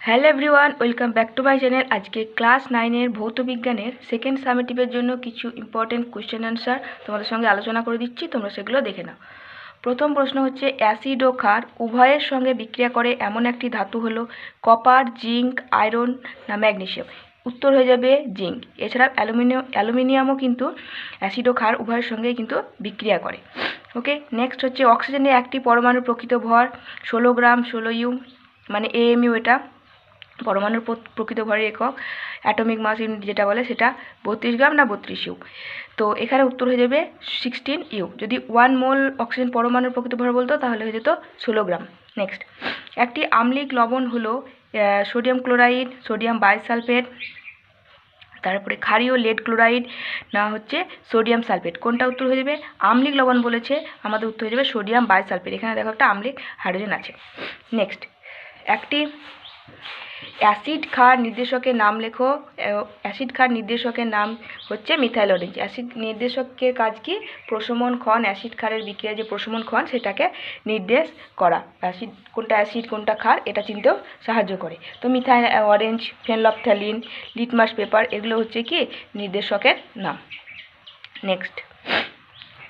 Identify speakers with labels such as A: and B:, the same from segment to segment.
A: Hello everyone, welcome back to my channel. আজকে class 9-এর ভৌত বিজ্ঞানের সেকেন্ড সামেটিভের জন্য কিছু ইম্পর্টেন্ট কোয়েশ্চেন অ্যান্সার তোমাদের সঙ্গে আলোচনা করে দিচ্ছি, তোমরা সেগুলো দেখে নাও। প্রথম প্রশ্ন হচ্ছে, অ্যাসিড ও ক্ষার উভয়ের সঙ্গে বিক্রিয়া করে এমন একটি ধাতু হলো কপার, জিঙ্ক, আয়রন না ম্যাগনেসিয়াম। উত্তর হয়ে যাবে জিঙ্ক। এছাড়া অ্যালুমিনিয়ামও কিন্তু অ্যাসিড ও ক্ষার উভয়ের সঙ্গেই কিন্তু বিক্রিয়া করে। ওকে, নেক্সট হচ্ছে, অক্সিজেনের একটি পরমাণুর প্রকৃত ভর 16 গ্রাম 16 ইউ, মানে AMU। এটা পরমাণুর প্রকৃত ভরের একক, অ্যাটমিক মাস ইউনিট যেটা বলে সেটা 32 গ্রাম না 32 ইউ। তো এখানে উত্তর হয়ে যাবে 16 ইউ। যদি 1 মোল অক্সিজেন পরমাণুর প্রকৃত ভর বলতো তাহলে হয়ে যেত 16 গ্রাম। নেক্সট, একটি আম্লিক লবণ হলো সোডিয়াম ক্লোরাইড, সোডিয়াম বাইসালফেট, তারপরে ক্ষারীয় লেড ক্লোরাইড না হচ্ছে সোডিয়াম সালফেট। কোনটা উত্তর হয়ে যাবে? আম্লিক লবণ বলেছে, আমাদের উত্তর হয়ে যাবে সোডিয়াম বাইসালফেট। এখানে দেখো একটা আম্লিক হাইড্রোজেন আছে। নেক্সট, একটি অ্যাসিড ক্ষার নির্দেশকের নাম লেখো। অ্যাসিড ক্ষার নির্দেশকের নাম হচ্ছে মিথাইল অরেঞ্জ। অ্যাসিড নির্দেশকের কাজ কি? প্রশমন ক্ষণ, অ্যাসিড ক্ষারের বিক্রিয়া যে প্রশমন ক্ষণ সেটাকে নির্দেশ করা। অ্যাসিড কোনটা অ্যাসিড কোনটা ক্ষার এটা চিনতেও সাহায্য করে। তো মিথাইল অরেঞ্জ, ফেনলফথ্যালিন, লিটমাস পেপার এগুলো হচ্ছে কি নির্দেশকের নাম। নেক্সট,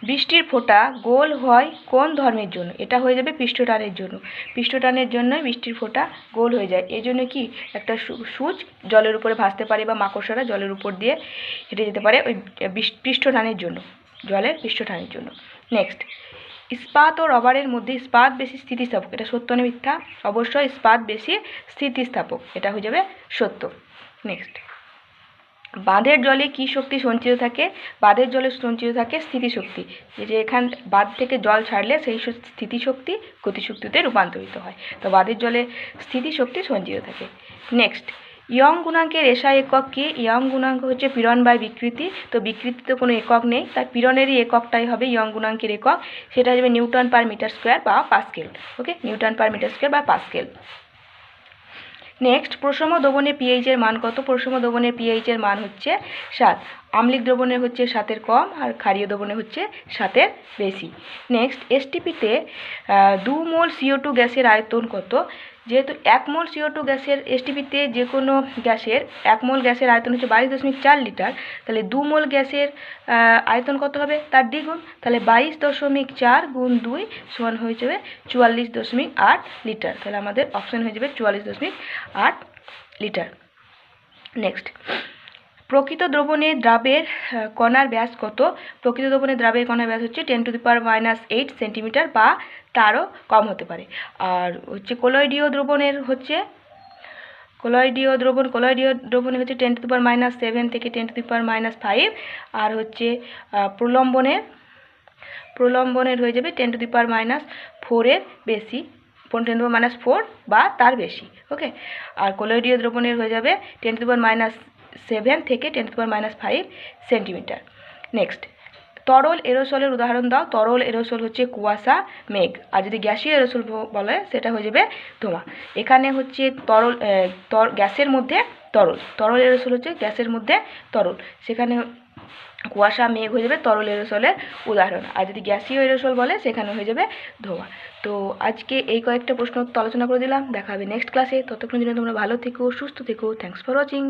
A: বৃষ্টির ফোঁটা গোল হয় কোন ধর্মের জন্য? এটা হয়ে যাবে পৃষ্ঠটানের জন্য। পৃষ্ঠটানের জন্যই বৃষ্টির ফোঁটা গোল হয়ে যায়। এই জন্য কি একটা সূচ জলের উপরে ভাসতে পারে বা মাকড়সারা জলের উপর দিয়ে হেঁটে যেতে পারে ওই পৃষ্ঠটানের জন্য, জলের পৃষ্ঠটানের জন্য। নেক্সট, ইস্পাত ও রবারের মধ্যে ইস্পাত বেশি স্থিতিস্থাপক। এটা সত্য না মিথ্যা? অবশ্যই ইস্পাত বেশি স্থিতিস্থাপক, এটা হয়ে যাবে সত্য। নেক্সট, বাঁধের জলে কি শক্তি সঞ্চিত থাকে? বাঁধের জলে সঞ্চিত থাকে স্থিতিশক্তি। যে এখান বাঁধ থেকে জল ছাড়লে সেই স্থিতিশক্তি গতিশক্তিতে রূপান্তরিত হয়। তো বাঁধের জলে স্থিতিশক্তি সঞ্চিত থাকে। নেক্সট, ইয়ং গুণাঙ্কের এসআই একক কি? ইয়ং গুণাঙ্ক হচ্ছে পীড়ন বাই বিকৃতি। তো বিকৃতি তো কোনো একক নেই, তাই পীড়নেরই এককটাই হবে ইয়ং গুণাঙ্কের একক। সেটা হবে নিউটন পার মিটার স্কোয়ার বা পাস্কেল। ওকে, নিউটন পার মিটার স্কোয়ার বা পাস্কেল। নেক্সট, প্রশম দ্রবণের পিএইচের মান কত? প্রশম দ্রবণের পিএইচের মান হচ্ছে 7। আম্লিক দ্রবণের হচ্ছে 7-এর কম, আর ক্ষারীয় দ্রবণের হচ্ছে 7-এর বেশি। নেক্সট, এসটিপিতে 2 মোল CO2 গ্যাসের আয়তন কত? যেহেতু 1 মোল CO2 গ্যাসের এসটিপিতে যে কোনো গ্যাসের 1 মোল গ্যাসের আয়তন হচ্ছে 22.4 লিটার, তাহলে 2 মোল গ্যাসের আয়তন কত হবে? তার দ্বিগুণ, তাহলে 22.4 গুণ 2 সমান হয়ে যাবে 44.8 লিটার। তাহলে আমাদের অপশান হয়ে যাবে 44.8 লিটার। নেক্সট, প্রকৃত দ্রবণের দ্রাবের কণার ব্যাস কত? প্রকৃত দ্রবণের দ্রাবের কণার ব্যাস হচ্ছে 10⁻⁸ সেন্টিমিটার বা তারও কম হতে পারে। আর হচ্ছে কলয়েডীয় দ্রবণের হচ্ছে কলয়েডীয় দ্রবণে হচ্ছে 10⁻⁷ থেকে 10⁻⁵। আর হচ্ছে প্রলম্বনের হয়ে যাবে 10⁻⁴-এর বেশি, 10⁻⁴ বা তার বেশি। ওকে, আর কলয়েডীয় দ্রবণের হয়ে যাবে 10⁻⁷ থেকে 10⁻⁵ সেন্টিমিটার। নেক্সট, তরল এরোসলের উদাহরণ দাও। তরল এরোসল হচ্ছে কুয়াশা, মেঘ। আর যদি গ্যাসীয় এরোসল বলে সেটা হয়ে যাবে ধোঁয়া। এখানে হচ্ছে গ্যাসের মধ্যে তরল এরোসল হচ্ছে গ্যাসের মধ্যে তরল, সেখানে কুয়াশা, মেঘ হয়ে যাবে তরল এরোসলের উদাহরণ। আর যদি গ্যাসীয় এরোসল বলে সেখানে হয়ে যাবে ধোঁয়া। তো আজকে এই কয়েকটা প্রশ্ন আলোচনা করে দিলাম। দেখা হবে নেক্সট ক্লাসে। ততক্ষণ জন্য তোমরা ভালো থেকো, সুস্থ থেকো। Thanks for watching.